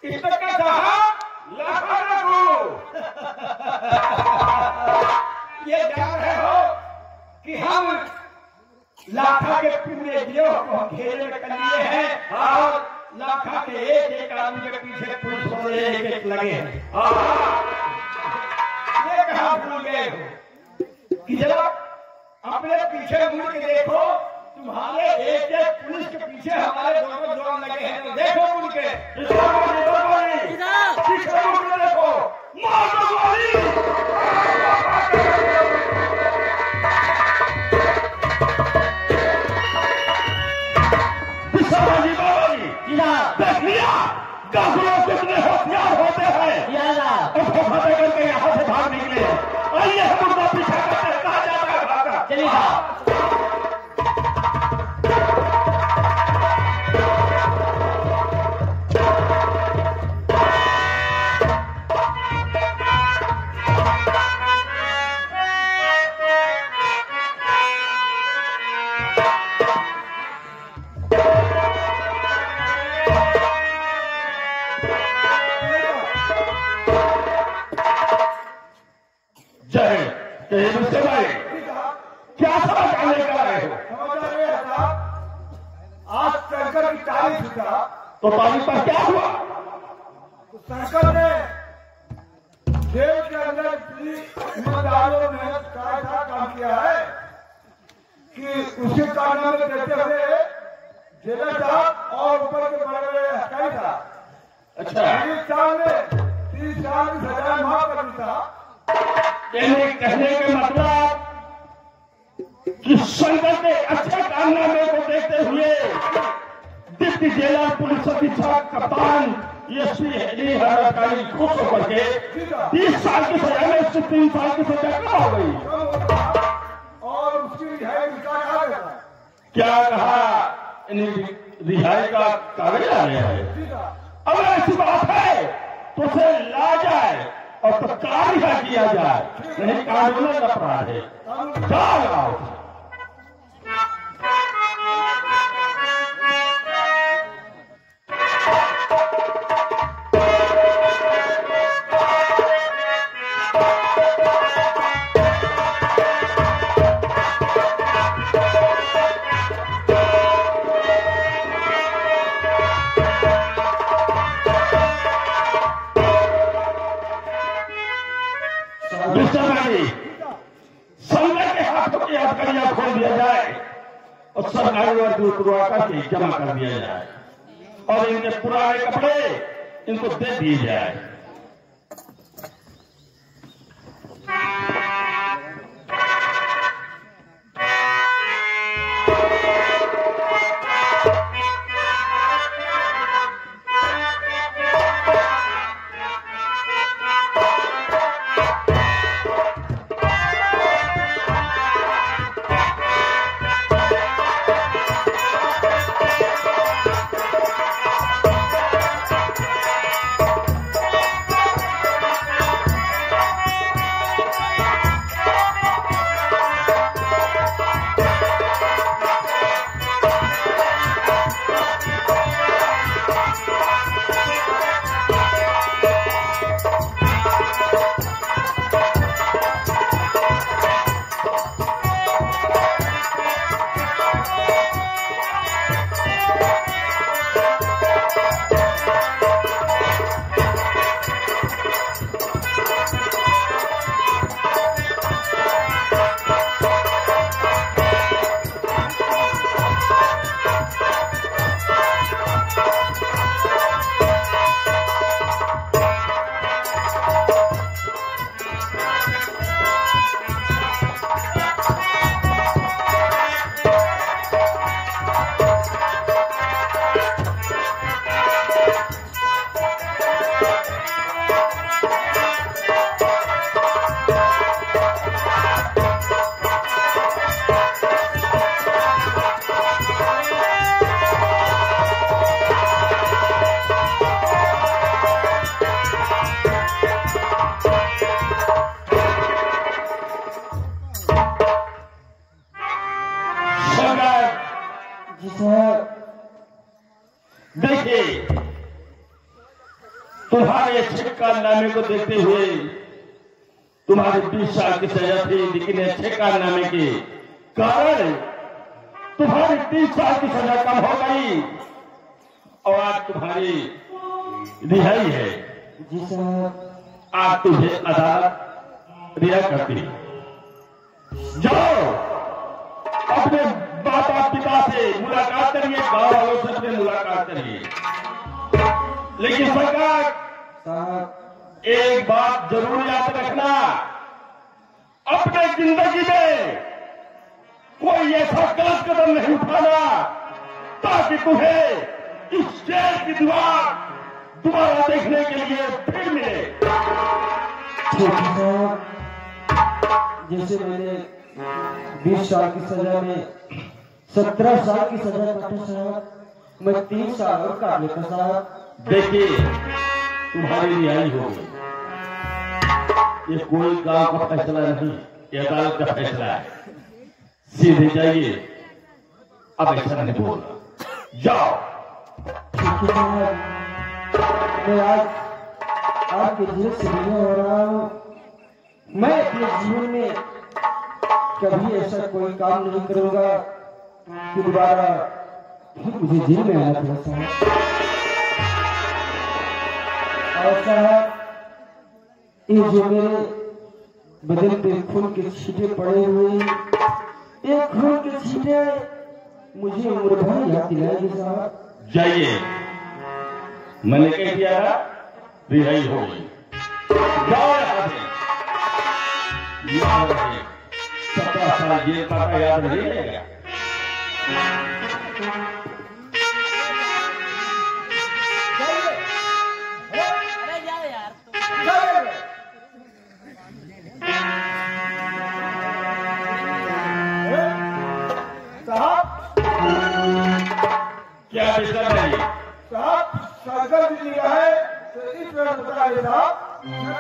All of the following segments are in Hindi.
इसका कहा लाखा रखो। ये जान रहे हो कि हम लाखा के पूरे गिरोह को घेरे में कर लिए हैं और लाखा के एक एक आदमी के पीछे पुलिस वाले एक एक लगे हैं। ये कहा भूल गए हो कि जब अपने पीछे मुड़ के देखो तुम्हारे एक एक पुलिस के पीछे हमारे दोनों जवान लगे हैं, तो देखो मुड़ के देखो मार दो गोली। देख लिया काफिलों कितने होशियार होते हैं और फंसाते करके यहाँ से भाग निकले। आइए हम उनका पीछा करते हैं, कहा जाता है भागा। चलिए क्या समाचार लेकर आए हो? समाचार ये है साहब, आज शंकर की तारीख था तो तारीख पर क्या हुआ? तो शंकर ने जेल के अंदर इतनी ईमानदारियों ने ऐसा काम किया है कि उसी कारनामे देते हुए जेलर साहब और ऊपर के बड़े बड़े अधिकारी था। अच्छा 30 साल की सजा माफ कर दी था। कहने के मतलब कि शंकर के अच्छे कारनामे को देखते हुए डिप्टी जेलर, पुलिस अधीक्षक, कप्तान, एसपी अधिकारी खुश होकर के 30 साल की सजा में उससे 3 साल की सजा कम हो गई और उसकी रिहाई का क्या कहा? रिहाई का कागज आ गया है। अगर ऐसी बात है तो उसे ला जाए और तत्काल रिहा किया जाए, नहीं कानून का अपराध है। जाओ संघ के हाथों की हथकड़ियां खोल दिया जाए और सरकारी मजदूर करवा करके जमा कर दिया जाए और इनके पुराने कपड़े इनको दे दिए जाए। देखिए तुम्हारे अच्छे कारनामे को देखते हुए तुम्हारे 20 साल की सजा थी, लेकिन अच्छे कारनामे के कारण तुम्हारी 30 साल की सजा कम हो गई और आज तुम्हारी रिहाई है। जी साहब। आज तुझे अदालत रिहा करती है। जाओ अपने माता पिता से मुलाकात करिए, गांव वालों से अपने मुलाकात करिए। लेकिन सरकार साहब एक बात जरूर याद रखना, अपने जिंदगी में कोई ऐसा गलत कदम नहीं उठाना ताकि तुम्हें इस जेल की दीवार दोबारा देखने के लिए फिर मिले। ठीक है साहब। जैसे मैंने 20 साल की सजा में 17 साल की सजा काटी साहब, मैं 3 साल और काट लेता साहब। देखिए तुम्हारी रिहाई होगी। ये कोई गांव का फैसला नहीं, ये अदालत का फैसला है। सीधे जाइए, अब ऐसा नहीं बोलना। जाओ। ठीक है साहब। मैं आज आपके जेल से रिहा हो रहा हूँ। मैं अपने जीवन में कभी ऐसा कोई काम नहीं करूंगा कि दोबारा फिर मुझे जेल में आना पड़ा साहब। और साहब ये जो मेरे बदन पे खून के छींटे पड़े हुए, ये खून के छींटे मुझे उम्र भर याद दिलाएंगे साहब। जाइए, मैंने कह दिया रिहाई होगी। जाओ यहाँ से। याद रहे 17 साल जेल का याद नहीं रहेगा। क्या विषय है साहब? संकल्प लिया है तो इस तरह बताइए साहब,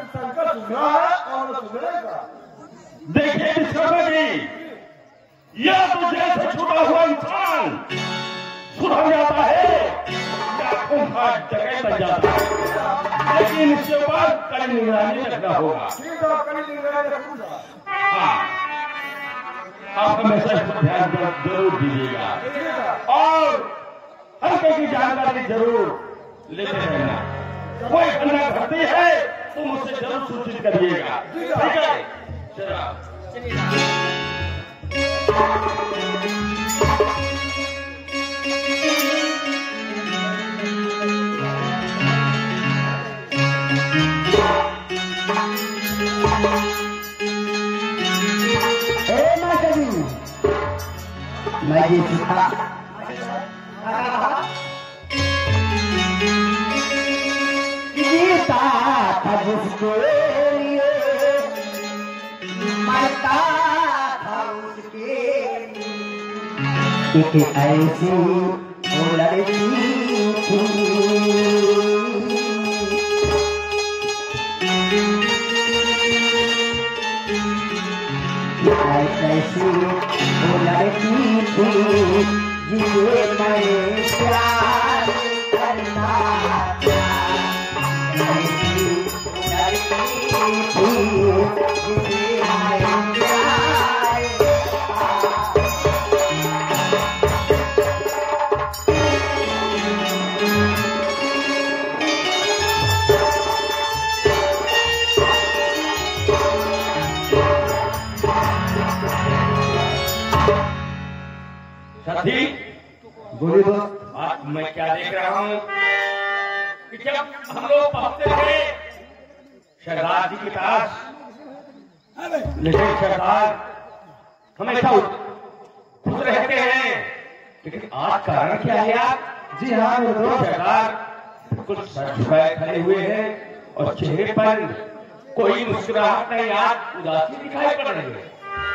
संकल्प सुधरा है और सुधरेगा। देखिए विश्वकर्मा जी, यह तो जेल से छूटा हुआ इंसान सुधर जाता है या खूंखार जगह बन जाता है, लेकिन इसके बाद कड़ी निगरानी रखना होगा। ठीक है, कड़ी निगरानी रखूंगा। हाँ, आप हमेशा इस पर ध्यान जरूर दीजिएगा और हल्के की जानकारी जरूर लेते रहना। कोई घटना घटती है तो मुझसे जरूर सूचित करिएगा। ठीक है, चलिए। मैं ये सीखा जीता था जिसके लिए, मरता था उसके लिए। एक ऐसी वो लड़की थी, ऐसी वो लड़की थी जिसे मैं प्यार करना था। ऐसी लड़की थी जिसे मैं प्यार साथी बोलिए दोस्त। आज मैं क्या देख रहा हूँ कि जब हम लोग पहुंचते थे सरदार जी के पास, लेकिन सरदार हमेशा खुश रहते हैं, लेकिन आज कारण क्या है आप? जी हाँ मेरे दोस्त। सरदार कुछ सर झुकाए खड़े हुए हैं और चेहरे पर कोई मुस्कुराहट नहीं, आज उदासी दिखाई पड़ रही है।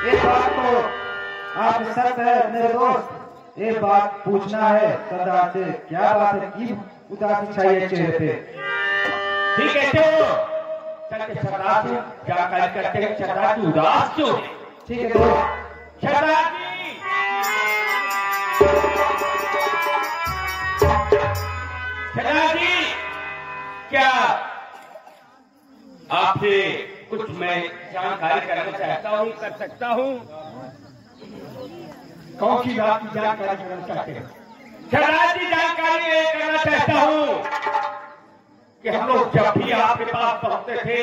ये बात तो आप सच है मेरे दोस्त। ये बात पूछना है सरदार से, क्या बात है की उदासी चाहिए चेहरे पे? ठीक है, तो चल के सरदार से क्या कार्य करते हैं? सरदार की उदास क्यों है? ठीक है दोस्त। सरदार जी, सरदार जी, क्या आपसे कुछ मैं जानकारी करना चाहता हूँ, कर सकता हूँ? कौन सी बात की जानकारी करना चाहते हैं? सरदार जी, जानकारी ये करना चाहता हूँ कि हम लोग जब भी आपके पास पहुंचते थे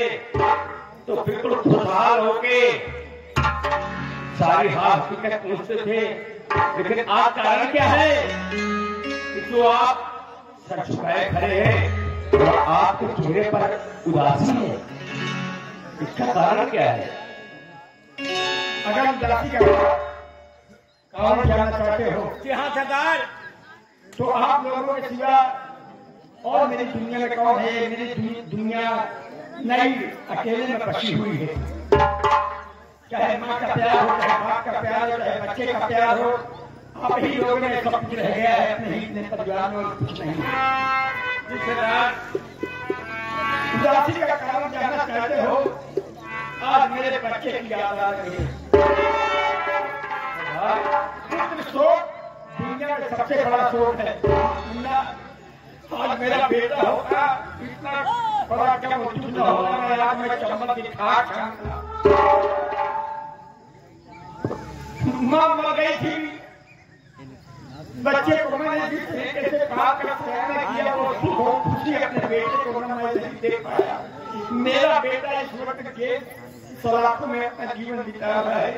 तो बिल्कुल खुशहाल होके सारी हाल हकीकत पूछते थे, लेकिन आज कारण क्या है कि जो आप सर झुकाए खड़े हैं और आपके चेहरे पर उदासी है, इसका कारण क्या है? अगर उदासी का कारण जानना चाहते हो? जी हाँ सरदार। तो आप लोगों के सिवा और मेरी दुनिया में कौन है? मेरी दुनिया नई अकेले में बसी हुई है। चाहे माँ का प्यार हो, चाहे बाप का प्यार हो, चाहे बच्चे का प्यार हो, आप ही लोगों में सब कुछ रह गया है। अपने ही अपने परिवार में और कुछ नहीं है। उदासी का कारण जानना चाहते हो? आज मेरे बच्चे की याद आ रही है। शोक दुनिया में सबसे बड़ा शोक है। आज मेरा बेटा होगा, इतना बड़ा क्या वजूद न होगा, मैं आज मैं चम्मच की खाक मां मर गई थी। बच्चे को मैंने जिस तरीके से बात कर किया वो सुख हो खुशी अपने बेटे को मैं नहीं देख पाया। मेरा बेटा इस वक्त के सलाखों में अपना जीवन बिता रहा है।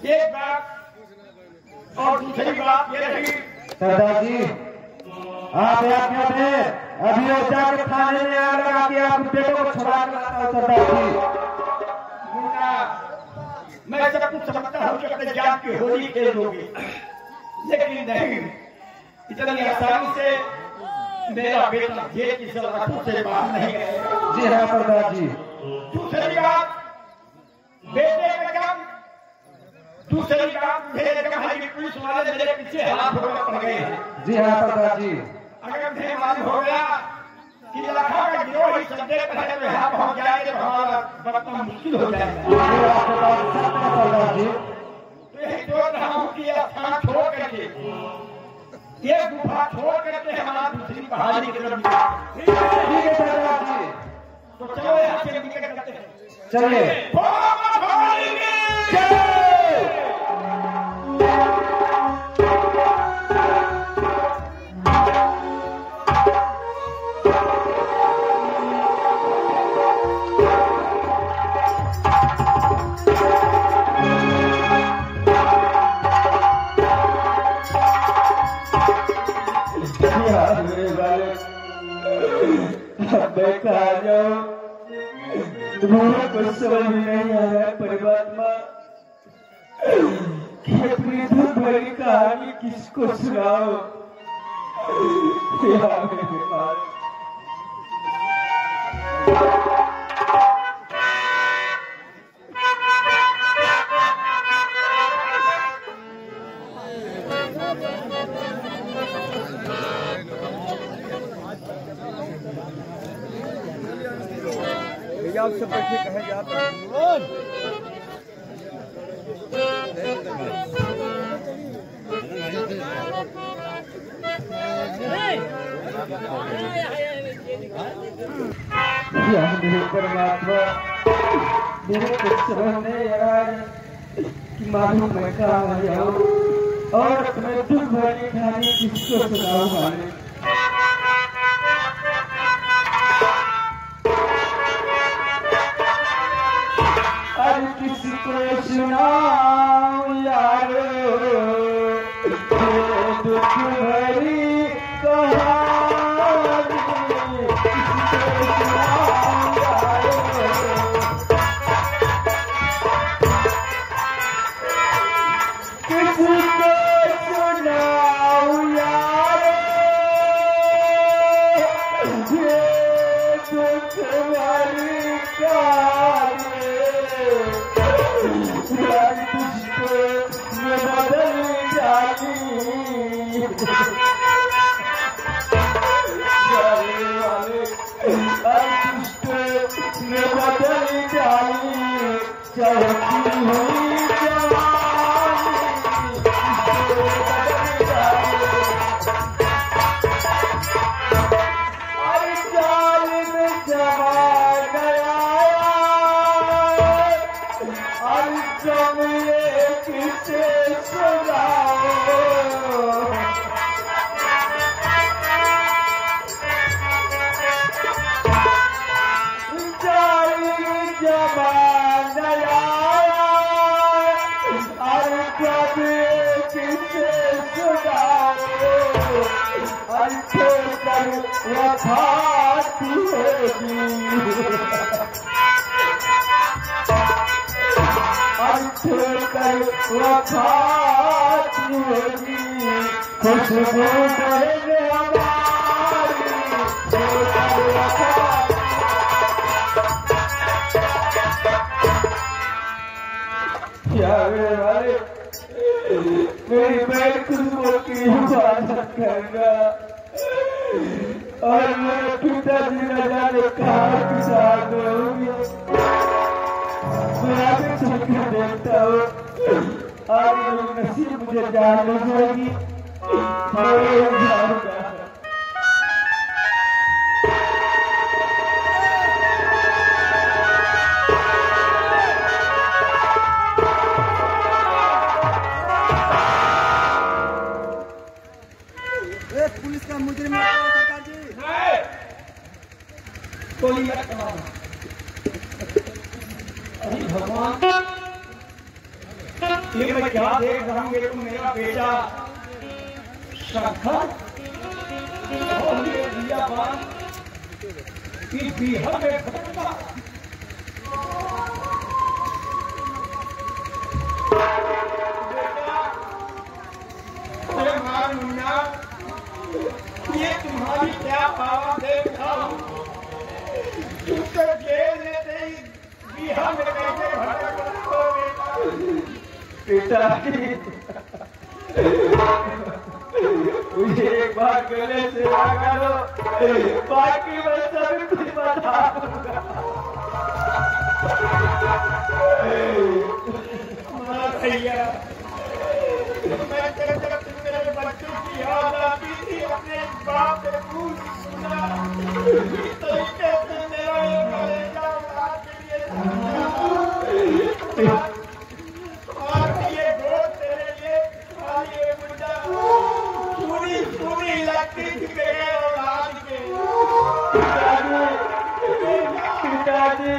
एक बात और दूसरी बात ये रही, सरदार जी आप अपने अभी और जाके थाने में आग लगा के आप बेटों को छुड़ा कर लाता हूं। सरदार जी मैं सब कुछ समझता हूँ कि अपने जान की होली खेल लोगे, लेकिन नहीं, इतनी आसानी से मेरा बेटा जेल की सलाखों से बाहर नहीं गएगा। जी हाँ सरदार जी। दूसरी बात बेटे का काम, दूसरी बात पुलिस वाले मेरे पीछे हाथ पड़ गए हैं। जी हाँ सरदार जी। अगर मुझे मालूम हो गया कि लाखों का गिरोह ही संदेह पहले में यहाँ पहुँच जाए तो हमारा बरतना मुश्किल हो जाएगा। सरदार जी तो यही सोच रहा हूँ कि यह स्थान छोड़ करके, ये गुफा छोड़ करके हमारा दूसरी पहाड़ी की तरफ ठीक है सरदार जी। तो चलो यहाँ से निकल करते हैं। चलिए कहा जाओ, तुम्हारा कुछ समझ में नहीं आ रहा है परमात्मा कि अपनी दुख भरी कहानी किसको सुनाओ। मेरे पास आपसे बैठे कहे जाते मेरे परमात्मा, मेरे कुछ समझ नहीं आ रहा है कि मालूम मैं कहाँ जाऊँ और अपने दुख भरी कहानी किसको सुनाऊँ। मालूम किसी को सुनाऊं यारो दुख भरी कहानी, किसी को सुनाऊं यारो ये दुख भरी कहानी। बदल जाती बदल जाई चलती हुई अरे चाल वफाती होगी, अब छोड़कर वफाती होगी, खुशबू बहने हमारी छोड़कर वफाती। क्या मेरे वाले मेरी बहन खुशबू की हिफाजत करना और मेरे पिताजी न जाने कहाँ किसान होंगे। मैं आगे चलकर देखता हूँ आज मेरी नसीब मुझे जान ले जाएगी, मैं जाऊंगा। पुलिस का मुजरिम सरकार जी गोली मत चलाओ। अरे भगवान, ये मैं क्या देख रहा हूँ? ये तो मेरा बेटा शंकर और ये दिया बात कि बिहार में भटका। बेटा मारूंगा, ये तुम्हारी क्या पावा देखा हूँ? तुमसे जेल में नहीं बिहार में कैसे भटक हो बेटा? मुझे एक बार गले से लगा लो, बाकी मैं सब कुछ बता दूंगा। भैया, मैं तेरे मेरे बच्चों की याद आती थी, अपने बाप से पूछ सुना, इस तरीके से मेरा ये कलेजा औलाद के लिए और ये गोद तेरे लिए और ये मुद्दा पूरी पूरी लगती थी मेरे औलाद के। पिताजी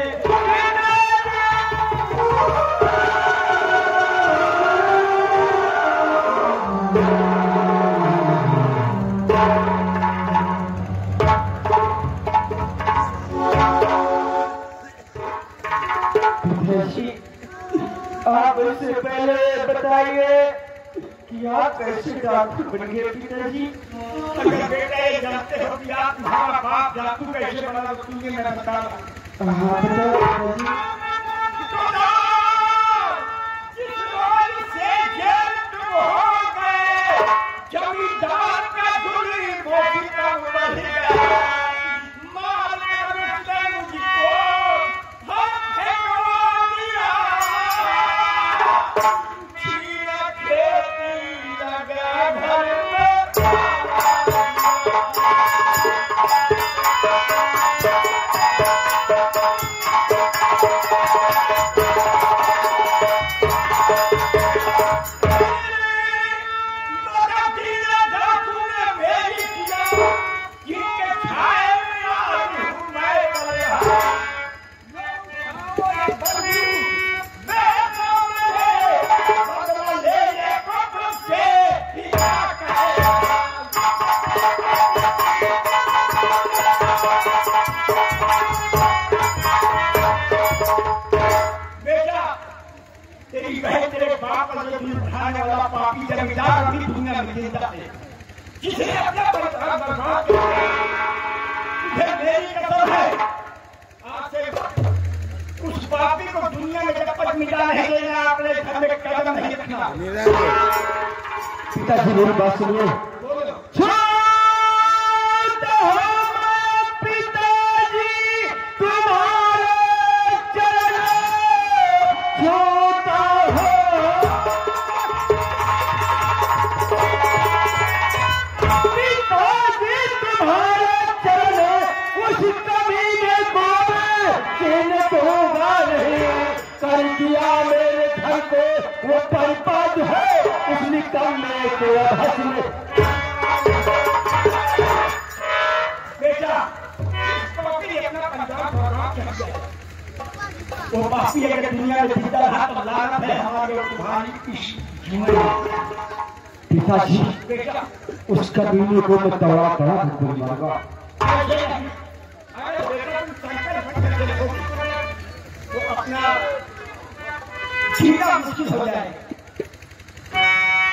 आप इससे पहले बताइए कि आप कैसे डाकू बन गए पिताजी? अगर बेटा ये जानते हो कि आप तुम्हारा बाप डाकू कैसे बना, तो तुझे मैं बता रहा हूँ। हाँ बताओ पिताजी। जिस रोज से जेल तुम हो गए, जमींदार का गुली मोदी का बढ़ गया, मार कर मुझको हम फेंकवा दिया, छीना खेती लगा घर में। तेरी बहन तेरे बाप का जो उठाने वाला पापी जमींदार अभी दुनिया में जिंदा है, जिसने अपना परिवार बर्बाद कर दिया। फिर मेरी कसम है, आज से उस पापी को दुनिया में जब तक मिटा नहीं देना, अपने घर में कदम नहीं रखना। पिताजी मेरी बात सुनिए। कर दिया मेरे घर को वो बर्बाद है, उस निकलने के हंसने। बेटा, पापी अपना पंजाब बर्बाद कर दिया। वो पापी अगर दुनिया में जिंदा रहा तो लानत है हमारे और तुम्हारी इस जीवन में। पिताजी बेटा, उस कमीने को मैं तड़ा तड़ा धूप मारूंगा। अरे बेटा तुम शंकर भट्ट करके देखोगे तो अपना जीना मुश्किल हो जाए।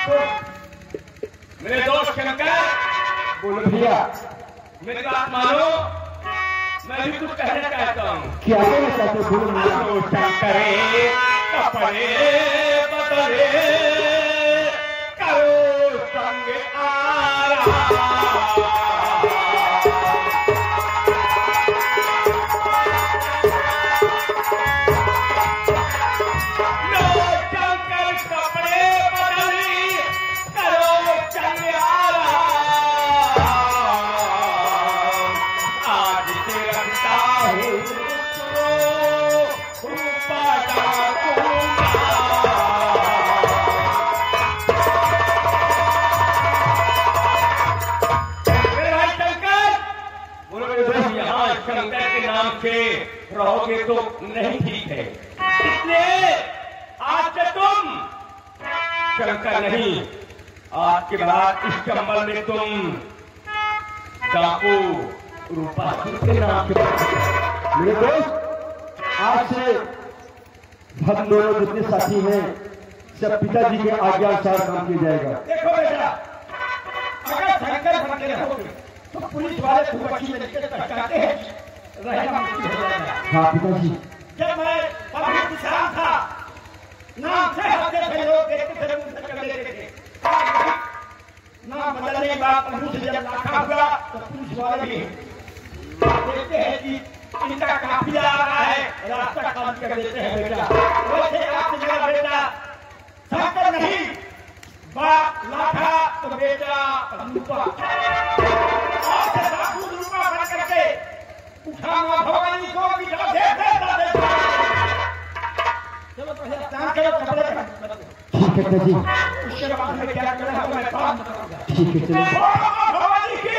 तो मेरे दोस्त शंकर, बोलो भैया, मेरी बात मानो, मैं भी कुछ कहना चाहता हूँ। क्या कहना चाहते हो? बोलो भैया। तो शंकरे कपड़े बदले करो संग आरा। रहोगे तो नहीं ठीक है, इसलिए आज से तुम शंकर नहीं, आज के बाद इस चंबल में तुम डाकू रूपा के नाम से। मेरे दोस्त, आज से हम दोनों जितने साथी हैं सब पिताजी के आज्ञा अनुसार काम किया जाएगा। देखो बेटा, अगर शंकर बन के रहोगे तो पुलिस वाले खूब अच्छी तरीके से पहचानते हैं, रहना मुश्किल हो जाएगा। हाँ पिताजी। जब मैं पब्लिक किसान था, नाम से हफ्ते से लोग देखते थे, मुझसे कर लेते थे। नाम बदलने के बाद मुझे जब लाखा हुआ तो पुलिस वाले भी देखते हैं कि इनका काफिला आ रहा है, रास्ता खाली कर देते हैं बेटा। वैसे आपसे मेरा बेटा शंकर नहीं, बाप लाखा तो बेटा रूपा। आपसे डाकू रूपा बन करके उठाना भवानी को बिठा देते। चलो पहले स्नान करो, कपड़े पहनो। ठीक है पिताजी। उसके बाद में क्या करना है मैं काम बताऊंगा। ठीक है चलो। भवानी की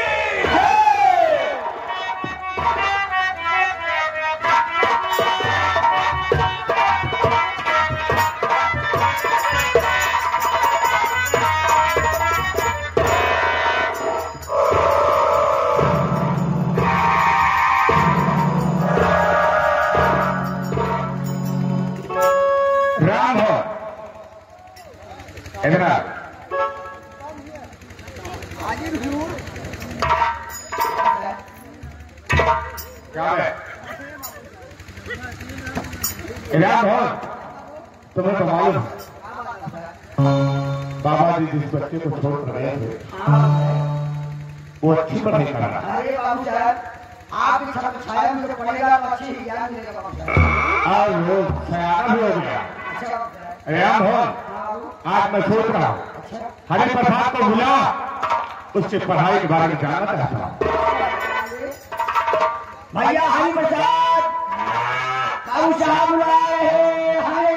राम हो इधर आ। क्या है राम हो? तुम्हें तो मालूम बाबा जी जिस बच्चे को छोड़ कर गए थे वो अच्छी पढ़ाई कर रहा। अरे बाबू साहब, आप छत्र छाया में जो पढ़ेगा तो अच्छी ही ज्ञान मिलेगा बाबू साहब। आज वो सयाना भी हो गया। अच्छा बाबू साहब। राम हो, हाँ, आज मैं सोच रहा हूँ हरि प्रसाद को बुला, उससे पढ़ाई के बारे में जानना चाहता हूँ। भैया हरि प्रसाद, बाबू साहब बुला रहे हैं। हरे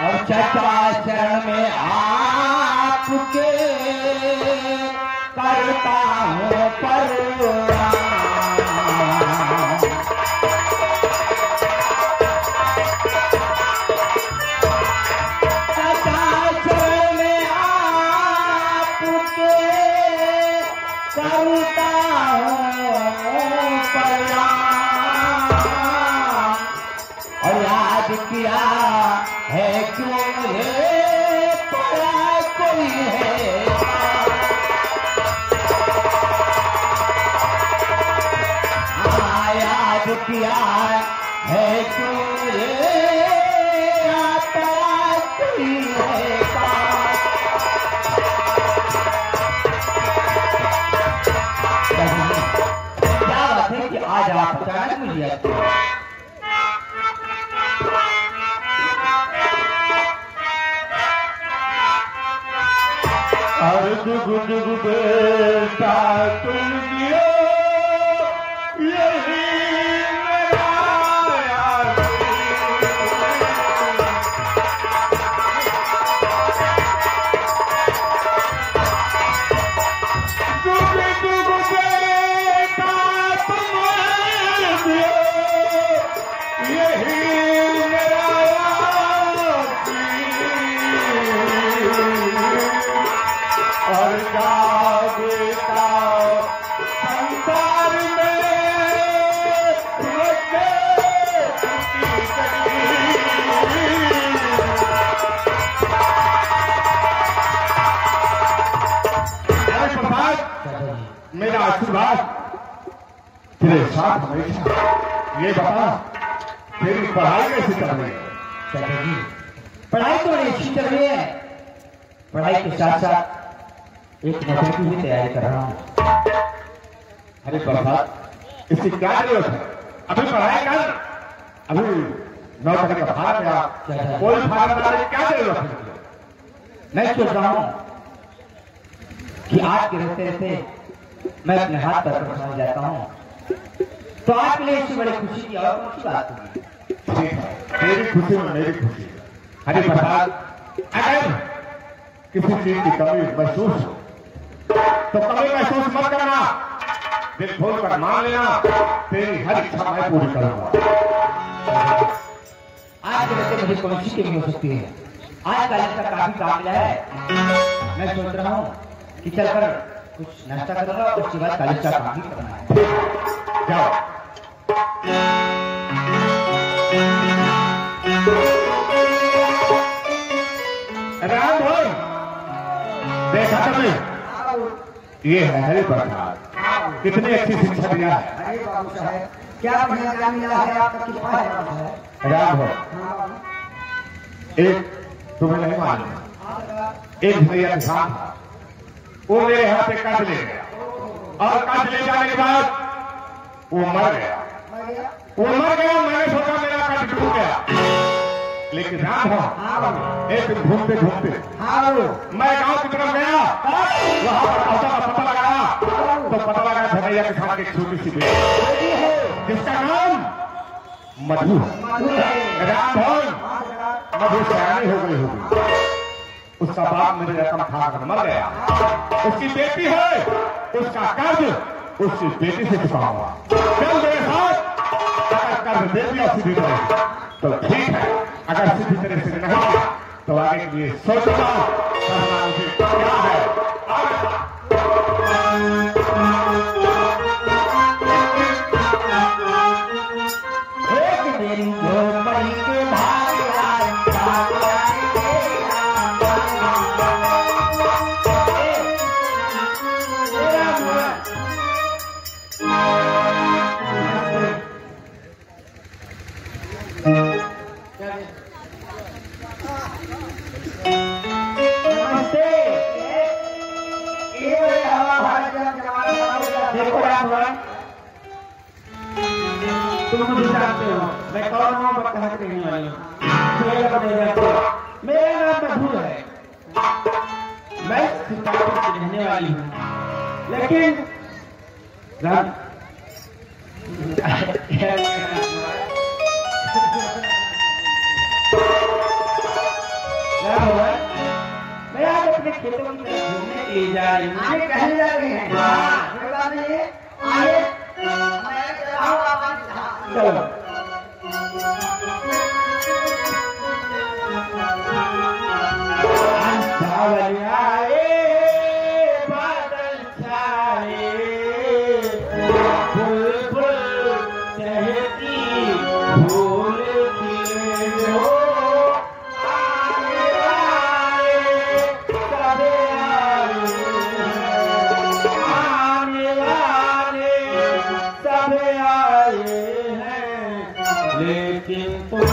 और चरण में आपके करता हूँ प्रणाम। चरण में आपके करता हूँ प्रणाम। और याद किया है क्यों रे पड़ा कोई है, याद किया है क्यों रे पड़ा कोई है। क्या बात है कि आज आप अचानक मिल जाते हैं? दुग दुग बेटा तुम दियो यही मेरा यार। दुग दुग बेटा तुम दियो यही और जागता संसार में मेरा आशीर्वाद तेरे साथ हमेशा। ये बता तेरी पढ़ाई कैसे चल रही है? चाचा जी पढ़ाई तो बड़ी अच्छी चल रही है। पढ़ाई के साथ साथ एक नौकरी की भी तैयारी कर रहा हूँ। अरे प्रभात इसकी क्या जरूरत है? अभी पढ़ाई कर, अभी नौकरी का भार गया, कोई भार की क्या जरूरत है? मैं सोच रहा हूँ कि आज के रहते रहते मैं अपने हाथ पर समझ जाता हूँ, तो आपके लिए इससे बड़ी खुशी की और कौन सी बात होगी? ठीक है, तेरी खुशी में मेरी खुशी। हरि प्रसाद अगर किसी चीज की कमी महसूस हो तो कमी महसूस मत करना, दिल खोल कर मान लेना, तेरी हर इच्छा मैं पूरी करूंगा। आज के रहते मुझे कौन सी कमी हो सकती है? आज का इसका काफी काम मिला है। मैं सोच रहा हूँ कि चलकर कुछ नाश्ता करूंगा, उसके बाद कॉलेज का काम भी करना है। जाओ। राम भाई देखा तुमने, ये है हरि प्रसाद, कितनी अच्छी शिक्षा दिया है। अरे बाबू साहब क्या बढ़िया ज्ञान मिला है, आपका कृपा है बाबू साहब। राम भाई हाँ बाबू। एक तुम्हें नहीं मालूम, एक भैया किसान था, वो मेरे हाथ से कर्ज ले गया और कर्ज ले जाने के बाद वो मर गया। मैंने सोचा मेरा कर्ज डूब गया, लेकिन राम हो एक दिन घूमते घूमते मैं गांव की तरफ गया, वहां पर औसा का पता लगाया तो पता लगा धनैया किसान की एक छोटी सी बेटी जिसका नाम मधु है। राम भवन मधु सयानी हो गई होगी, उसका बाप मेरी रकम खाकर मर गया, उसकी बेटी है, उसका कर्ज उसकी बेटी से चुकाऊंगा। चल मेरे साथ, अगर कर्ज दे दिया सीधी तरह तो ठीक है, अगर सीधी तरह से नहीं दिया तो आगे के लिए सोचना करना उसे क्या है। एक दिन झोपड़ी के भाग तुम मुझे जानते हो मैं कौन हूँ, कहाँ से रहने वाली हूँ, मेरा नाम मधु है, मैं सीतापुर की रहने वाली हूँ, लेकिन मैं आज अपने खेतों की तरफ घूमने के लिए जा रही हूँ। आगे कहने जा रहे हैं। कोई बात नहीं है, आगे मैं चलो सावन आए बादल छाए, फूल फूल चहकी फूल खिले हो, आने वाले सब आए हैं, लेकिन तुम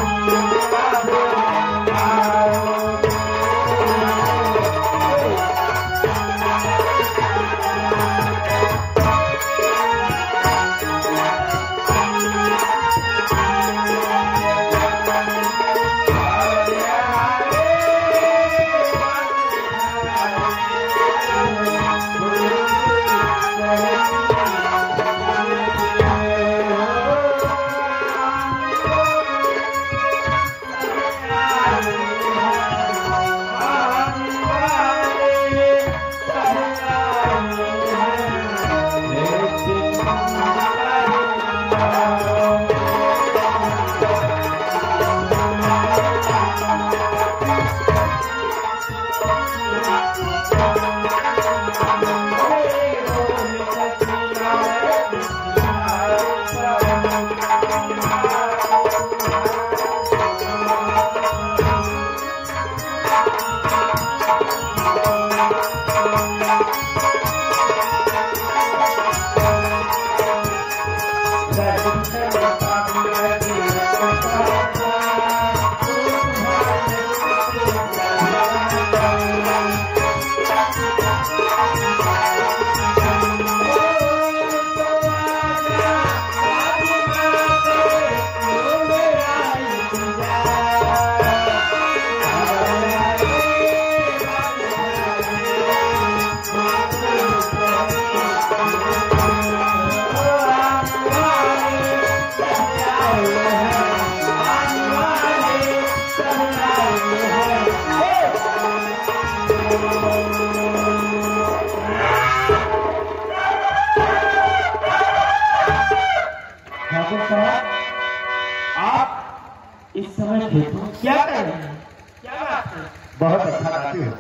इस समय खेतों क्या कर रहे हैं? क्या बात है? बहुत अच्छा गाती हो।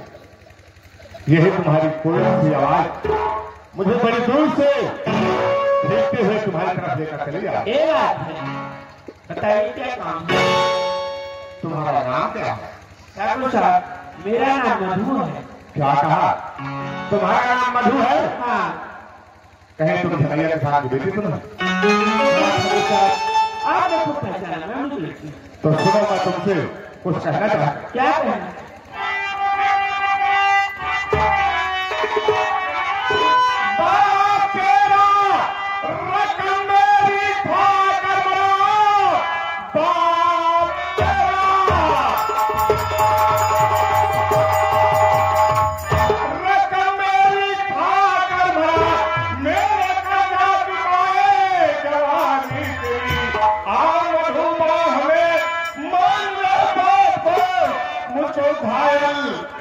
यही तुम्हारी कोयल सी आवाज मुझे बड़ी दूर से देखते हुए तुम्हारी तरफ लेकर चली आ। ये बात है, बताइए क्या काम है? तुम्हारा नाम क्या है? ठाकुर साहब, मेरा नाम मधु है। क्या कहा? तुम्हारा नाम मधु है? हाँ। कहीं तुम धनैया के साथ बेटी तो नहीं? ठाकुर साहब, आपने खुद पहचाना, मैं मुझे तो सुनो, मैं तुमसे कुछ कहना चाहता हूं। क्या कहना?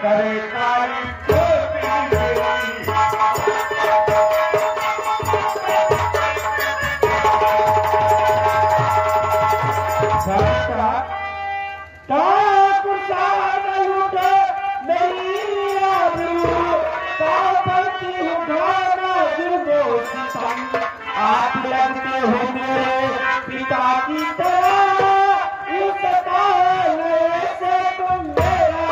करे काली ठाकुर साहब लूटे मेरी आबरू, पापी उठाना जुर्मो सितम। आप लगते हो मेरे पिता की तरह, इस ताने से तुम मेरा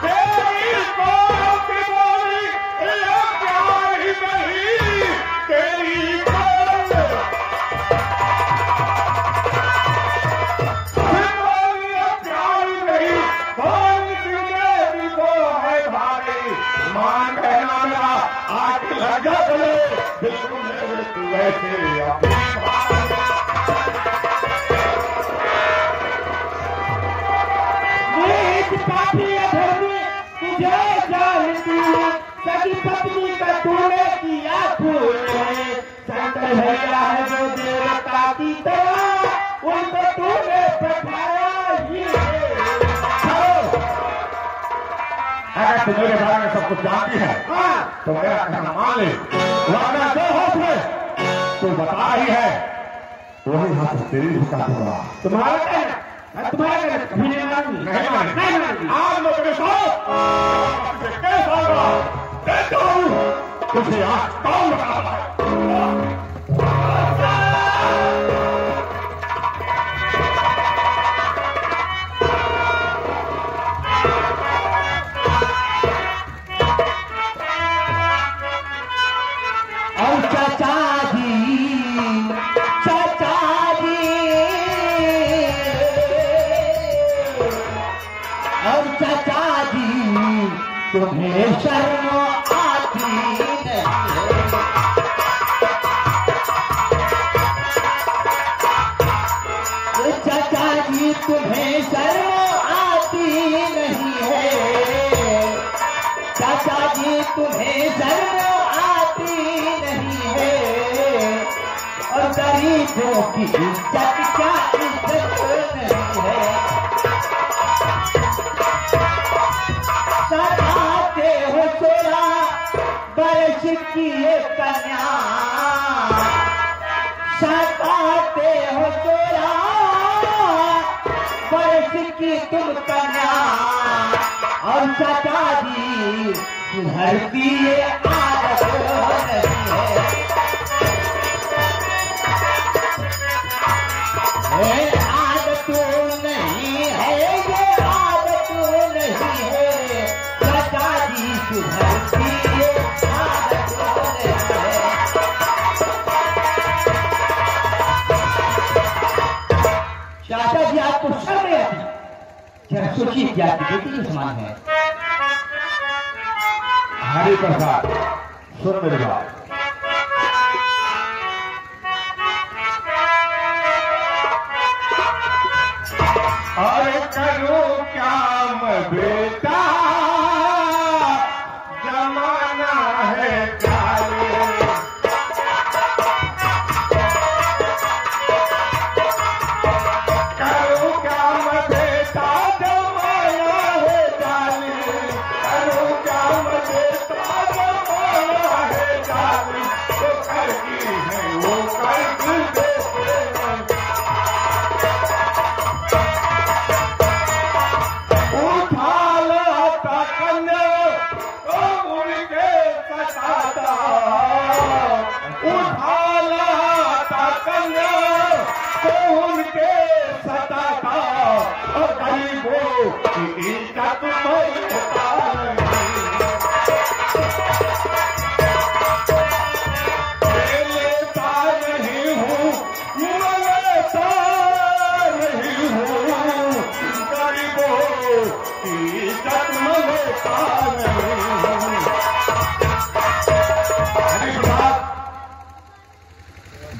तेरी बात बोली ये प्यार ही नहीं, तेरी बात प्यार नहीं, कौन सी देवी को है भारी। मान कहना मेरा आग लगा गले, बिल्कुल तू वैसे अपनी पापी अधर्मी तुझे जानती, सगी पत्नी का तूने किया भूल। शंकर भैया है जो देवता की तरह, उनको तूने बैठाया ही है। अगर तुम मेरे बारे में सब कुछ जानती है तो मेरा कहना मान ले, वरना जो हाथ में तो बता ही है वही हाथ तेरी झुका दूंगा। तुम्हारा कहना, तुम्हारा कहना कभी नहीं मानूंगी। नहीं मानी, आज मैं तेरे साथ कैसा होगा देखता हूँ, तुझे आज कौन बताता है। और चाचा जी, चाचा जी, और चाचा जी, तुम्हें शर्म आती नहीं? चाचा जी, तुम्हें शर्म आती नहीं है? चाचा जी, तुम्हें शर्म नहीं है? और गरीबों की इज्जत क्या इज्जत नहीं है? सताते हो 16 वर्ष की ये कन्या, सताते हो 16 वर्ष की तुम कन्या। और चाचा जी, सुधरती ये आदत नहीं है, आदत नहीं है, ये आदत नहीं है। चाचा जी, सुधरती ये आदत नहीं है। चाचा जी, आपको शर्म नहीं आती? जरा सोचिए क्या बेटी के समान है। हरि प्रसाद, सुन मेरी बात। अरे करो क्या मैं बेटा, जमाना है काले। करो क्या मैं बेटा, जमाना है काले। करो क्या मैं बेटा, जमाना है काले। जो करती है वो कर देते हैं। इज्जत मैं लेता नहीं हूँ, मैं लेता नहीं हूँ, गरीबों की इज्जत मैं लेता नहीं हूँ।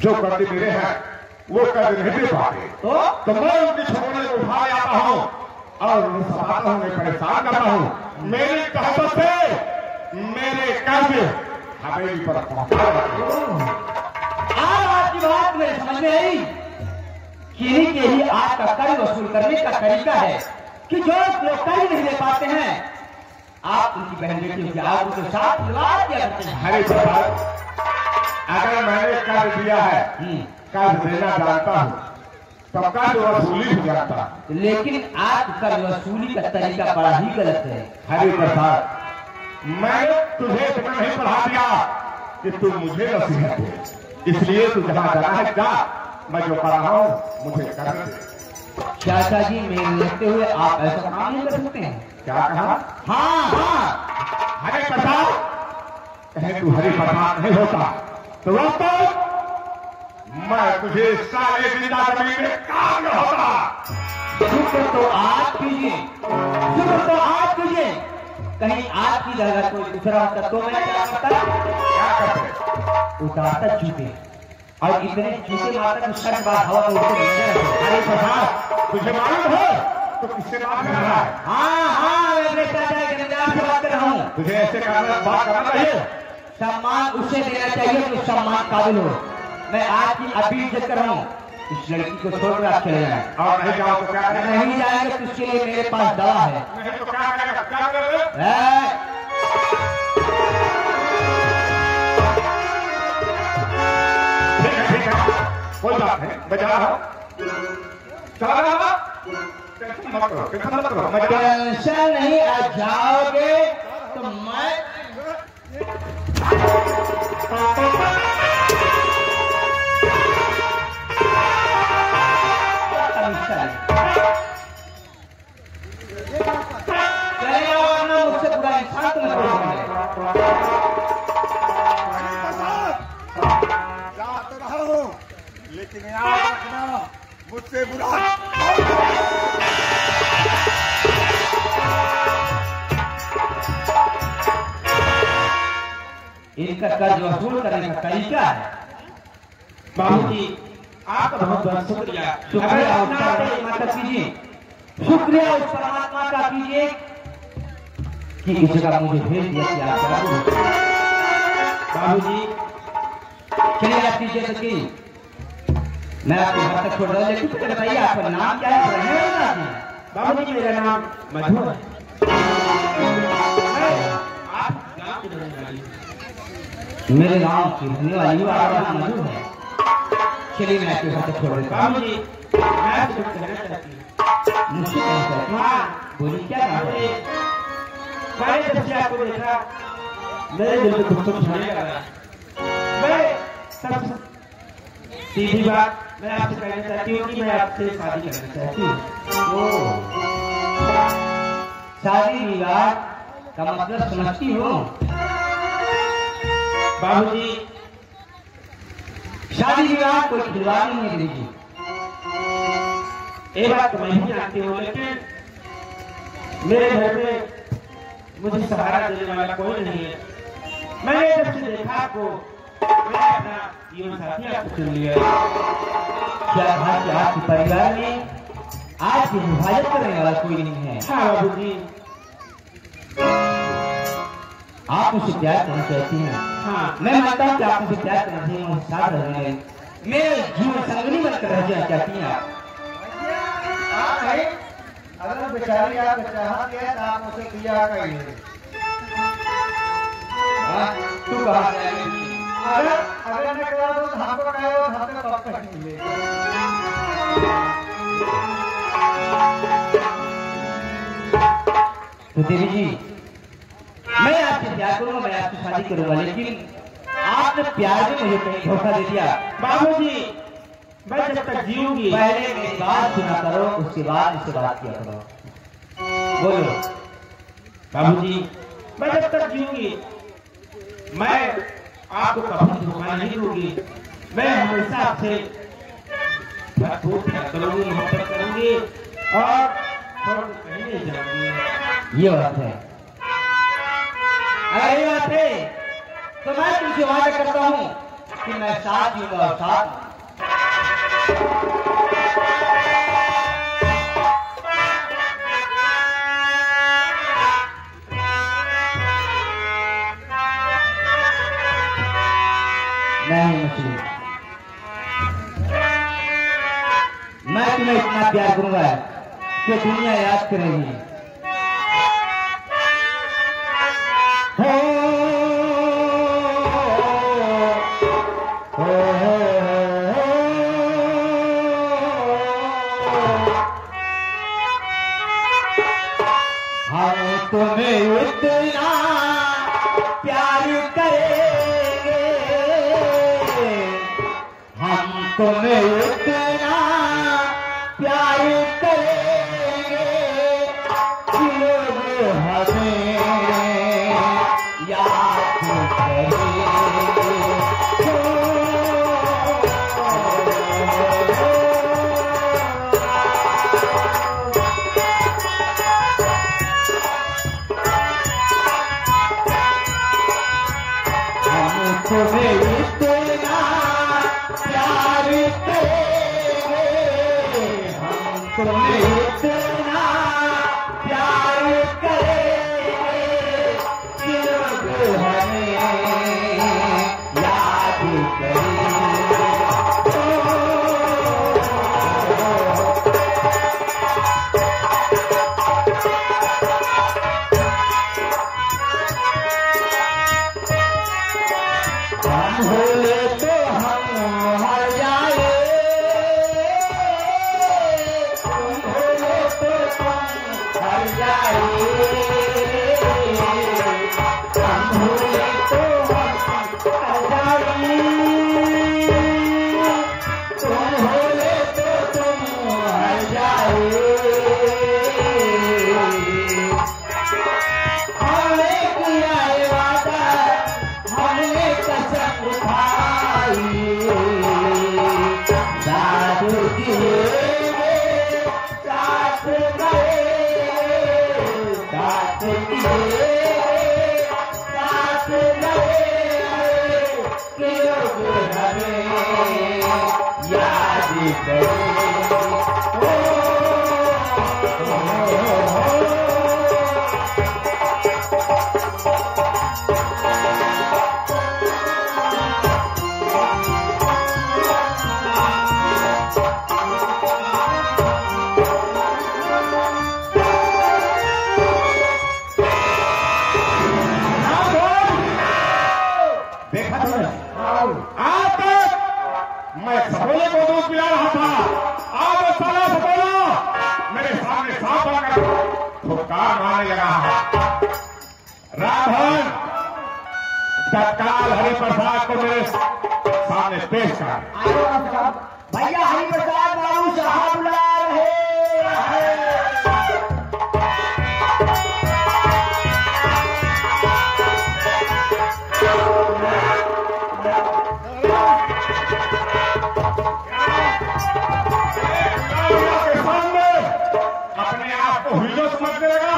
जो कर्ज मेरे हैं वो कर्ज नहीं दे पाते, तो मैं उनकी छोड़ने को उठा आता हूँ और उन्हें सताता हूँ, परेशान करता हूँ। मेरी कहत से मेरे कर्ज हवेली पर आपकी बात मेरे समझ में आई कि के ही आपका कर्ज वसूल करने का तरीका है कि जो लोग कर्ज नहीं दे पाते हैं आप उनकी बहन बेटियों की आप उनके साथ विवाह किया करते हैं। हरे प्रसाद, अगर मैंने कर्ज दिया है, कर्ज देना जानता हूँ, तब कर्ज वसूली हो जाता, लेकिन आप कर्ज वसूली का तरीका बड़ा ही गलत है। हरे प्रसाद, मैंने तुझे इतना नहीं पढ़ा दिया कि तू मुझे नसीहत दे, इसलिए तू जहाँ जाना है जा, मैं जो पढ़ा रहा हूँ मुझे करने दे। चाचा जी, मेरे देखते हुए आप ऐसा काम नहीं कर सकते हैं। क्या कहा? हाँ, हरे प्रसाद, कहे तू हरे प्रसाद नहीं होता तो वास्तव मैं तुझे सारे जिंदा जमीन में काम न होता। शुक्र तो आप कीजिए, शुक्र तो आप कीजिए, कहीं आपकी जगह कोई दूसरा होता तो मैं क्या करता? क्या करते? उतारता जूते, और इतने जूते मारता कि शर्ट बार हवा में उड़ते रहते। हरे प्रसाद, तुझे मालूम है तो किससे बात कर रहा है? हाँ, मैं अपने चाचा के जनाब से बात कर रहा हूँ। तुझे ऐसे बात करना चाहिए। सम्मान उसे देना चाहिए जो सम्मान काबिल हो। मैं आपकी अभी इज्जत कर रहा हूँ, इस लड़की को छोड़कर आप चले जाए। और नहीं जाओ तो क्या करेंगे? नहीं जाएंगे तो उसके लिए मेरे पास दवा है। नहीं तो क्या करेगा? क्या करेगा? ठीक है, कोई बात नहीं, मैं जा रहा हूँ। चला रहा, टेंशन मत करो, मैं जा रहा हूँ। टेंशन नहीं, आ जाओगे तो मैं मुझसे बुरा इंसान तो लेकिन याद रखना, मुझसे बुरा इनका कर्ज वसूल करने का तरीका है। बाबूजी, आपका बहुत बहुत शुक्रिया। शुक्रिया माता कीजिए, शुक्रिया उस परमात्मा का कीजिए कि इस जगह मुझे भेज दिया कि आप बाबूजी चलिए आप कीजिए तो की मैं आपको घर तक छोड़ रहा हूँ। लेकिन बताइए आपका नाम क्या है? बाबूजी मेरा नाम मधु है। मेरे गांव की रहने वाली आपका मधु है। चलिए मैं आपके घर तक छोड़ देता हूँ। बाबूजी मैं आपसे कुछ कहना चाहती हूँ। मुझसे कहना चाहती हूँ, बोलिए क्या बात है? मैंने जब से आपको देखा मेरे दिल में कुछ तो छाने लगा। मैं सब सीधी बात मैं आपसे कहना चाहती हूँ कि मैं आपसे शादी करना चाहती हूँ। शादी विवाह का मतलब समझती हो? बाबूजी शादी विवाह कोई खिलवाड़ नहीं है दीदी। ये बात तो मैं भी जानती हूँ, लेकिन मेरे घर में मुझे सहारा देने वाला कोई नहीं है। मैंने जब से देखा आपको मैंने अपना जीवन साथी आपको चुन लिया। क्या बात है, आपके परिवार में आज की हिफाजत करने वाला कोई नहीं है? हाँ बाबूजी, आप मुझसे प्यार करना चाहती हैं। हाँ, मैं मानता हूँ कि आप मुझे प्यार करना चाहिए, मुझे साथ रहना है, मेरे जीवन संगनी बनकर रह जाना चाहती हैं आप। अगर बेचारी आप चाहती है तो आप उसे किया कहिए। तू कहाँ से आई? अगर मैं कहा तो हमको कहे तो हमको कब तक मिलेगा? तो देवी जी, मैं आपसे प्यार करूंगा, मैं आपसे शादी करूंगा, लेकिन आपने प्यार में मुझे कहीं धोखा दे दिया। बाबूजी, मैं जब तक जीऊंगी पहले मेरी बात सुना करो, उसके बाद इससे बात किया करो। बोलो बाबूजी, मैं जब तक जीऊंगी मैं आपको कभी धोखा नहीं दूंगी। मैं हमेशा आपसे भरपूर प्यार करूंगी, मोहब्बत करूंगी और कहीं नहीं जाऊंगी। ये बात है। अगर ये बात है तो मैं तुमसे वादा करता हूँ कि मैं साथ दूंगा और साथ नहीं मछली, मैं तुम्हें इतना प्यार करूंगा कि दुनिया याद करेगी। हम तुम्हें इतना प्यार करेंगे, हम तुम्हें इतना प्यार करेंगे कि लोग हमें याद करेंगे। तुम्हें इतना प्यार करेंगे, हम तुम्हें इतना प्यार करेंगे कि लोग हमें याद करेंगे। भोले तो हम मर जाए, भोले तो हम मर जाए, भोले तो हम मर जाए, भोले तो तुम मर जाए। हमने किया वादा, हमने कसम उठाई, साधु दिए साथ गए, साथ दिए साथ गए कि लोग हमें याद करें। मैं सबोले को दूध पिला रहा था, आज वो साला सबोला मेरे सामने सांप बनकर फुफकार मारने लगा है। राघवन, तत्काल हरिप्रसाद को मेरे सामने पेश कर। भैया हरिप्रसाद बाबू साहब बुला रहे हैं। अपने आप को हीरो समझने लगा।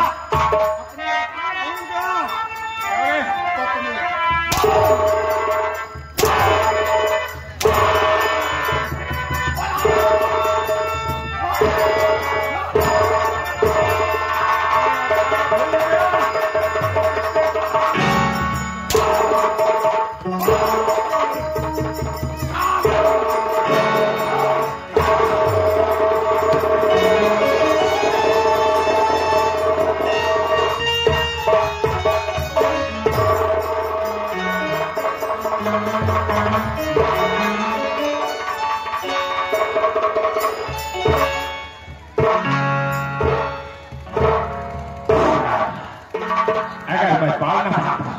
अगर मैं पालना चाहता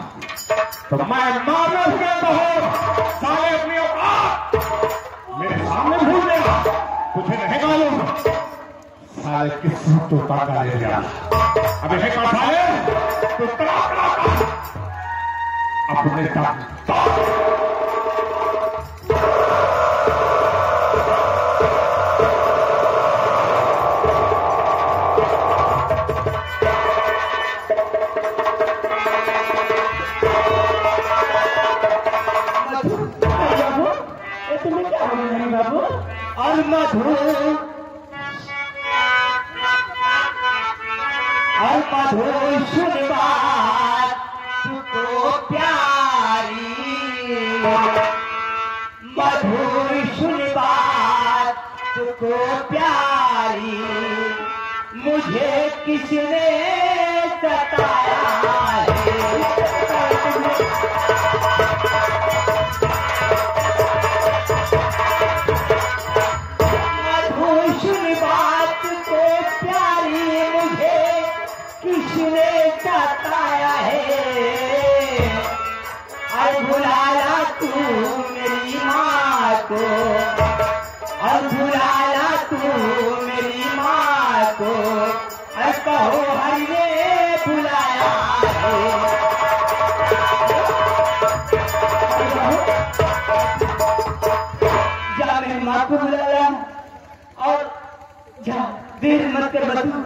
तो मैं मारना चाहता हूँ। साले अपनी औकात मेरे सामने भूल देगा, तुझे नहीं मालूम। साले किसी तोता का ले लिया। अब इसे कौन है तो अपने और मधु सुन बात तुको प्यारी, मधुर सुन बात तुको प्यारी, मुझे किसने सताया है। किसने सताया है, और बुलाया तू मेरी माँ को, और बुलाया तू मेरी माँ को, और कहो हरि ने बुलाया है। जा मेरी माँ को बुलाया और जा देर मत कर बतू।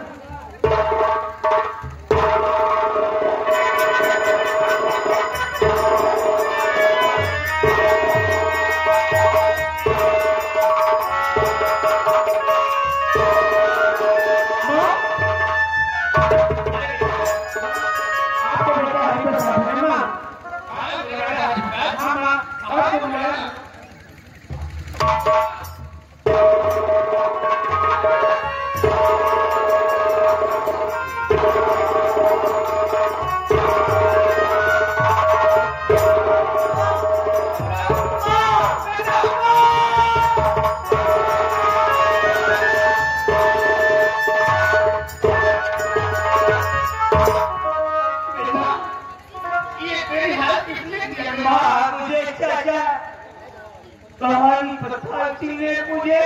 ने मुझे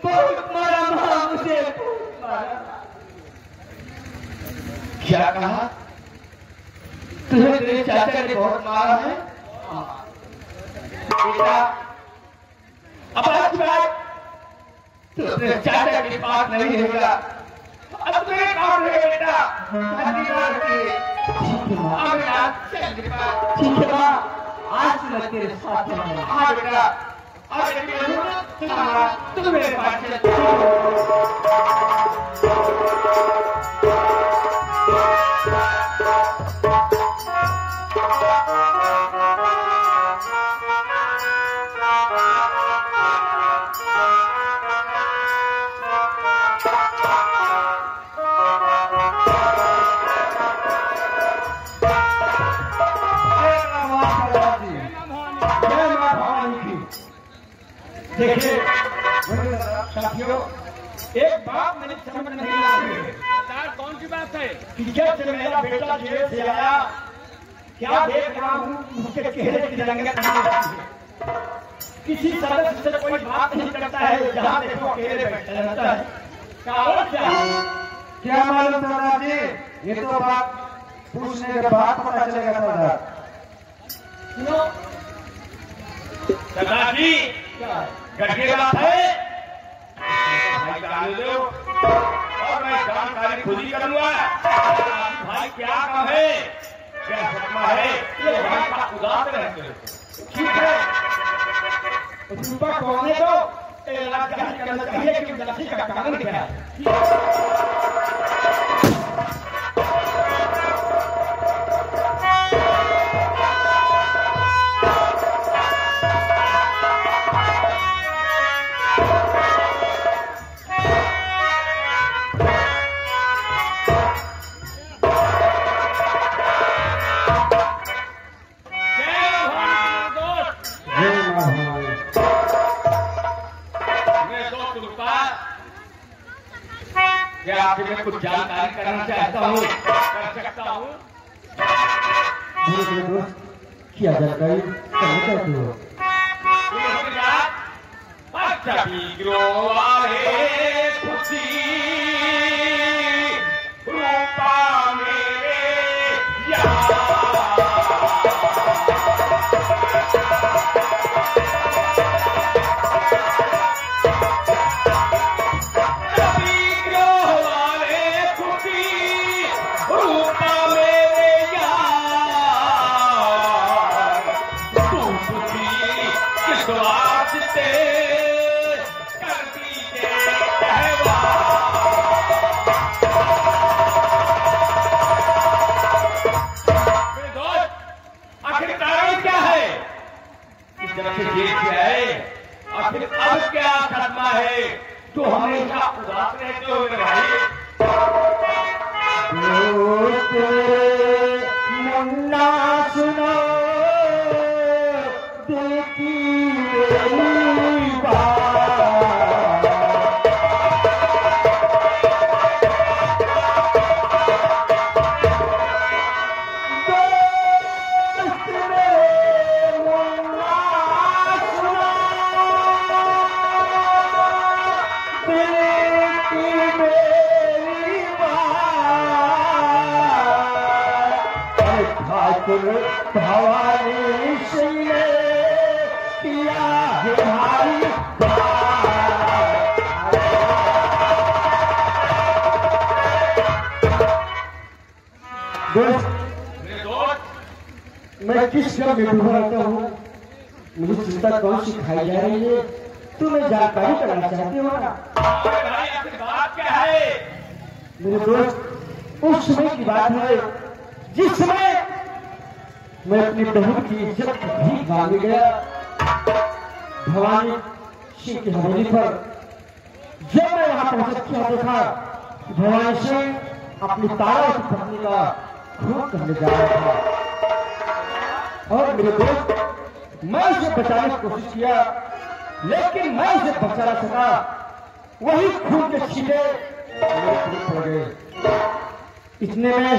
बहुत मारा, माँ मुझे बहुत मारा। क्या कहा? तुझे तेरे चाचा ने बहुत मारा है? बेटा अब आज बात तो अपने चाचा के पास नहीं रहेगा, अब तेरे पास है बेटा। ठीक है माँ, आज मैं तेरे साथ रहूंगा। हाँ बेटा, आज तुम मेरे पास देखिए साथियों, एक बात मेरी समझ में नहीं आ रही है। कौन सी बात है? कि जब से मेरा बेटा जेल से आया, क्या देख रहा हूँ उसके चेहरे की रंगत नहीं रहती है। किसी सदस्य से कोई बात नहीं करता है, जहाँ देखो अकेले बैठा रहता है। क्या मालूम दादाजी, ये तो बात पूछने के बाद पता चलेगा दादाजी। गठिया बात है भाई, जान लो और मैं जानकारी खुद ही करूंगा। भाई क्या कहे, क्या सपना है, ये भाई का उदास रहते हो। ठीक है, रूपा कहने दो, जाहिर करना चाहिए कि गलती का कारण क्या है। क्या आपसे मैं कुछ जानकारी करना चाहता हूँ, कर सकता हूँ? क्या जानकारी करना चाहते हो? अच्छा, खुशी व्याकुल भवानी सिंह ने किया है भारी मैं किस गम में डूबा रहता हूँ, मुझे चिंता कौन सी खाई जा रही है, तुम्हें जानकारी करना चाहती हो ना? बात क्या है? मेरे दोस्त, उस समय की बात है जिस समय मैं अपनी बहन की इज्जत की भीख मांगने गया भवानी सिंह की हवेली पर। जब मैं वहां पहुंच क्या देखा, भवानी सिंह अपनी तारा की पत्नी का खून करने जा रहा था। और मेरे दोस्त, मैं उसे बचाने की कोशिश किया, लेकिन मैं उसे बचा ना सका। वही खून के छींटे मेरे खून पड़ गए। इतने में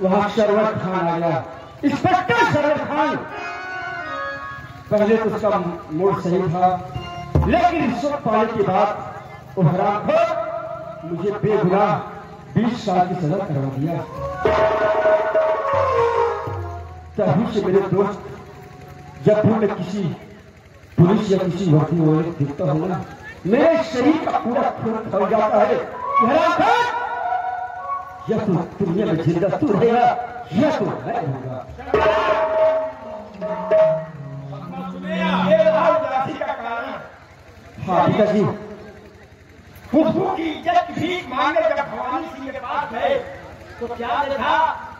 वहां सरवर खान आ गया, इंस्पेक्टर सरवर खान। पहले तो उसका मूड सही था, लेकिन रिश्वत पाने के बाद वो हरामखोर मुझे बेगुनाह 20 साल की सजा करवा दिया। तभी से मेरे दोस्त, जब भी मैं किसी पुलिस या किसी वर्दी वाले दिखता हूँ ना, मेरे शरीर का पूरा खून खौल जाता है। या तो दुनिया में जिंदा तू रहेगा या तो मैं रहूंगा। हाँ पिताजी, खुशबू की इज्जत भीख मांगे जब भवानी सिंह के पास गए तो क्या देखा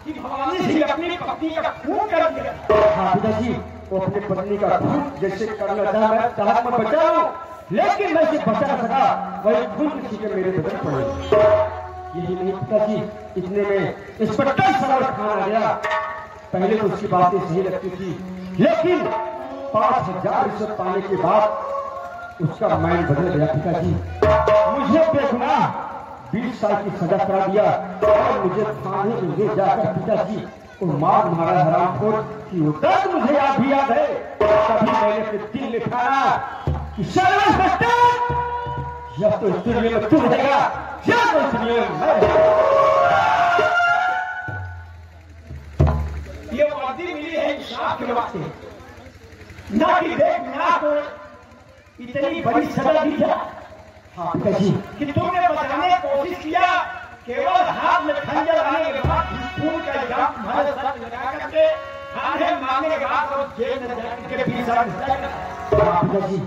कि भवानी सिंह अपनी पत्नी का खून कर दिया। हाँ पिताजी, वो अपनी पत्नी का खून जैसे करना चाहा मैं बचा लूं, लेकिन मैं इसे बचा न सका। वही खून की छींटे मेरे बदन पड़े। यही नहीं पिताजी, इतने में इंस्पेक्टर सरवर खान आ गया। पहले तो उसकी बातें सही लगती थी, लेकिन 5000 रिश्वत पाने के बाद उसका माइंड बदल गया। पिताजी, मुझे बेगुनाह 20 साल की सजा करा दिया और मुझे थाने में ले जाकर पिताजी को मार मारा हरामखोर की वो दर्द मुझे याद भी याद है। तभी मैंने अपने दिल में ठाना कि सरवर इंस्पेक्टर, या तो इस दुनिया में तू रहेगा या तो इस दुनिया में मैं रहूंगा। ये वर्दी मिली है इंसाफ के वास्ते, ना कि बेगुनाह को इतनी बड़ी सजा दी जाए। हाँ पिताजी, कि तुमने बचाने की कोशिश किया, केवल हाथ में खंजर आने के बाद खून का इल्जाम तुम्हारे सर लगा करके थाने मारने के बाद और जेल में जाकर के पीछा हाँ पिताजी,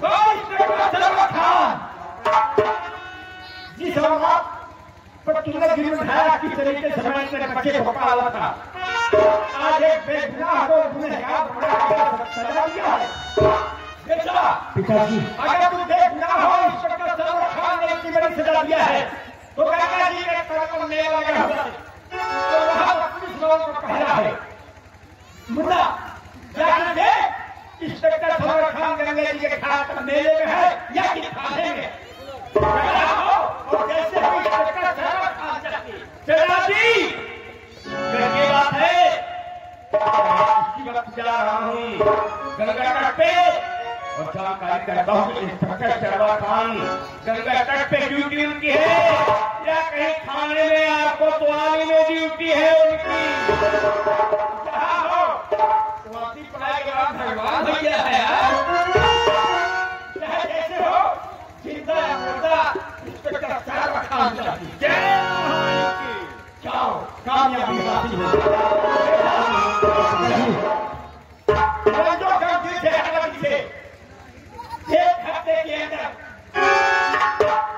जिस औलाद पर तुमने दिल उठाया किस तरीके से मैंने तेरे बच्चे को पाला था, आज एक बेगुनाह को गुनहगार बना सजा दिया है। पिताजी, अगर तुम बेगुनाह हो, इंस्पेक्टर सरवर खान ने इतनी बड़ी सजा दिया है, तो गंगा जी के सर पर मेल लगा हुआ है, तो वहां पर पुलिस वालों को पहला है मुद्दा जाकर दे इंस्पेक्टर सरवर खान गंगा जी के खाते पर मेले में है या कि थाने में। और जैसे ही इंस्पेक्टर सरवर खान चला जी करके बात है, इसी वक्त जा रहा हूँ गंगा तट पे और जानकारी करता हूँ कि इंस्पेक्टर सरवर खान गंगा तट पे ड्यूटी उनकी है या कहीं थाने में आपको तोआली में ड्यूटी है उनकी। जहाँ हो वर्दी पढ़ाई के बाद भगवान हो गया है चाहे जैसे हो, जिंदा मुर्दा इंस्पेक्टर सरवर खान चाहिए। जाओ कामयाबी हासिल हो। एक हफ्ते के अंदर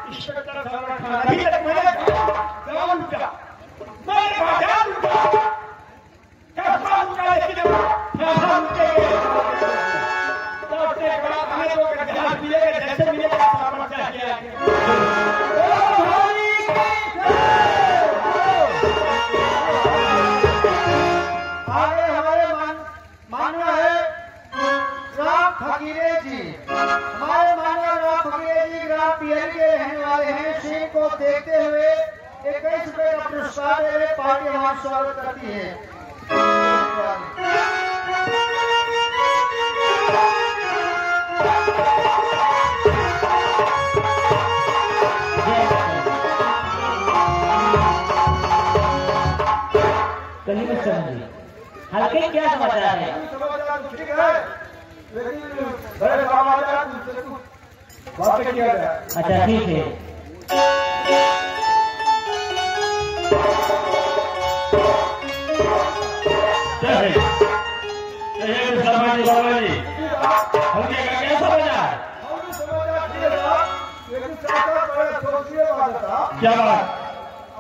इंस्पेक्टर सरवर खान अभी तक मैंने गाँव लूटा, मैंने बाजार लूटा, कस्बा लूटा, लेकिन थाना लूटेंगे लौटने के बाद हमें लोग जहाज मिलेगा जैसे मिलेगा सामान चाहिए। आगे हमारे मानना है राम फकीरे जी, हमारे माननीय राम फकीरे जी ग्राम पियरी के रहने वाले हैं। सिंह को देखते हुए 21 रुपए का पुरस्कार दे रहे, पार्टी हमारा स्वागत करती है। कहीं में चल जी, हल्के क्या समाचार है? समाचार तो ठीक है, लेकिन बड़े समाचार तुमसे कुछ बातें किया जाए। अच्छा ठीक है। शर्मा जी, बाबा जी, हल्के का क्या समाचार? हमने समाचार दिया था, लेकिन सरकार बड़ा सोचिए बात था। क्या बात?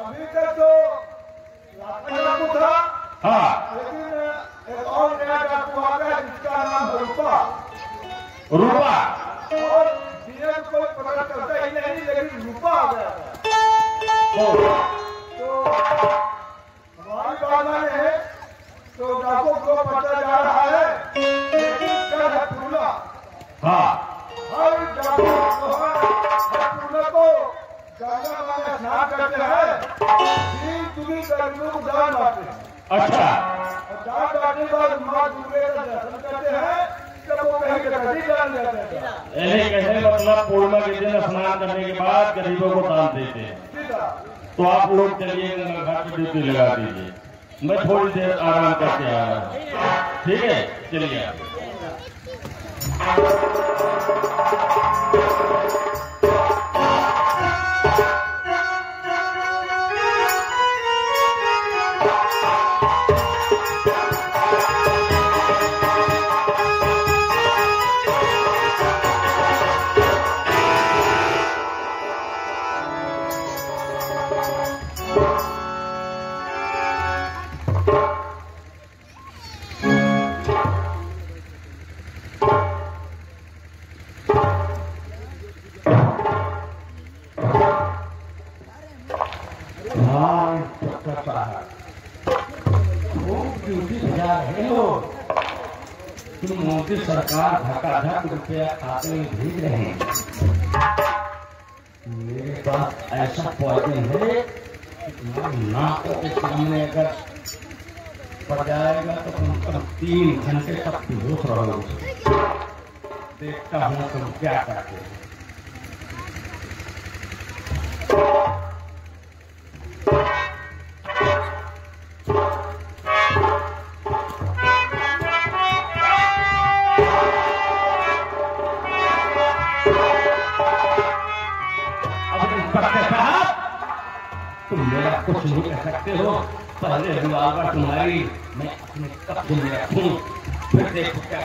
अभी तक तो लागू था, हाँ, लेकिन एक और नया डाकू आ गया जिसका नाम है रूपा। रूपा? और डीएम को पता चलता ही नहीं, लेकिन रूपा आ गया था। तो हमारी बाबा ने तो डाकू को पता जा रहा है, लेकिन क्या है पूरा? हाँ, हर डाकू पूरा को गंगा माँ में स्नान करते हैं, तीन तुगी कर्मियों को दान बांटते हैं। अच्छा, और दान बांटने के बाद माँ दुर्गे का दर्शन करते हैं, तब वो कहीं गति जान जाते हैं। यही कहने मतलब पूर्णिमा के दिन स्नान करने के बाद गरीबों को दान देते हैं। सीधा तो आप लोग चलिए गंगा घाट पर ड्यूटी लगा दीजिए, मैं थोड़ी देर आराम करके आ रहा हूँ। ठीक है, चलिए आप। मोदी सरकार धकाधक रुपया खाते में भेज रहे हैं। मेरे पास ऐसा पॉइजन है नाकों के सामने अगर पड़ जाएगा तो कम से कम 3 घंटे तक बेहोश रहोगे। देखता हूँ तुम क्या करते हो। तुम मेरा कुछ नहीं कर सकते हो। पहले रिवाल्वर तुम्हारी मैं अपने कब्जे में रखूं, फिर देखो क्या।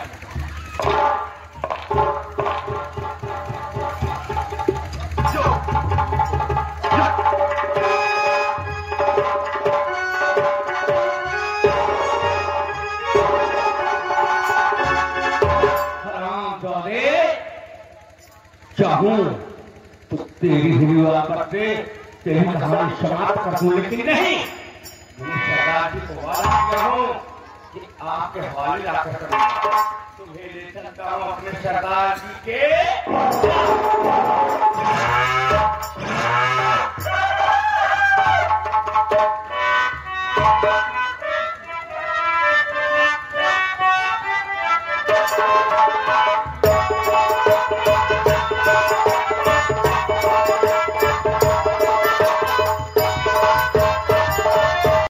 चाहूं तो तेरी रिवाल्वर से तेरी कहानी समाप्त कर दूं, लेकिन नहीं, मैंने सरदार जी को वादा किया हूं कि आपके हवाले लाकर करूंगा। तुम्हें ले चलता हूं अपने सरदार जी के